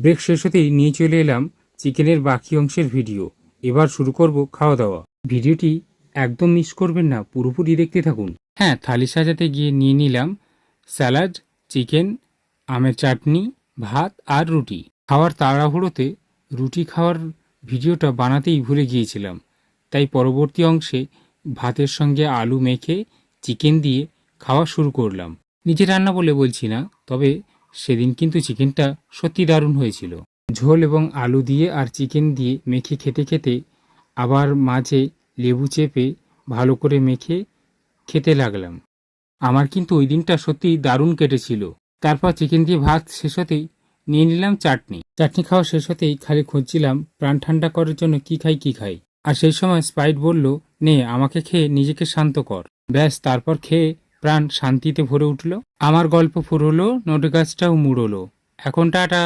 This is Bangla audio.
ব্রেক শেষ হতেই নিয়ে চলে এলাম চিকেনের বাকি অংশের ভিডিও। এবার শুরু করব খাওয়া দাওয়া। ভিডিওটি একদম মিস করবেন না, পুরোপুরি দেখতে থাকুন। হ্যাঁ, থালি সাজাতে গিয়ে নিয়ে নিলাম স্যালাড, চিকেন, আমের চাটনি, ভাত আর রুটি। খাওয়ার তাড়াহুড়োতে রুটি খাওয়ার ভিডিওটা বানাতেই ভুলে গিয়েছিলাম, তাই পরবর্তী অংশে ভাতের সঙ্গে আলু মেখে চিকেন দিয়ে খাওয়া শুরু করলাম। নিজে রান্না বলে বলছি না, তবে সেদিন কিন্তু চিকেনটা সত্যি দারুণ হয়েছিল। ঝোল এবং আলু দিয়ে আর চিকেন দিয়ে মেখে খেতে খেতে আবার মাঝে লেবু চেপে ভালো করে মেখে খেতে লাগলাম। আমার কিন্তু ওই দিনটা সত্যি দারুণ কেটেছিল। তারপর চিকেন দিয়ে ভাত শেষ হতেই নিয়ে নিলাম চাটনি। চাটনি খাওয়া শেষ হতেই খালি খুঁজছিলাম প্রাণ ঠান্ডা করার জন্য কি খাই। আর সেই সময় স্প্রাইট বলল, নে আমাকে খেয়ে নিজেকে শান্ত কর। ব্যাস, তারপর খেয়ে প্রাণ শান্তিতে ভরে উঠল। আমার গল্প ফুরোলো, নোটে গাছটাও মুড়লো। এখন টাটা।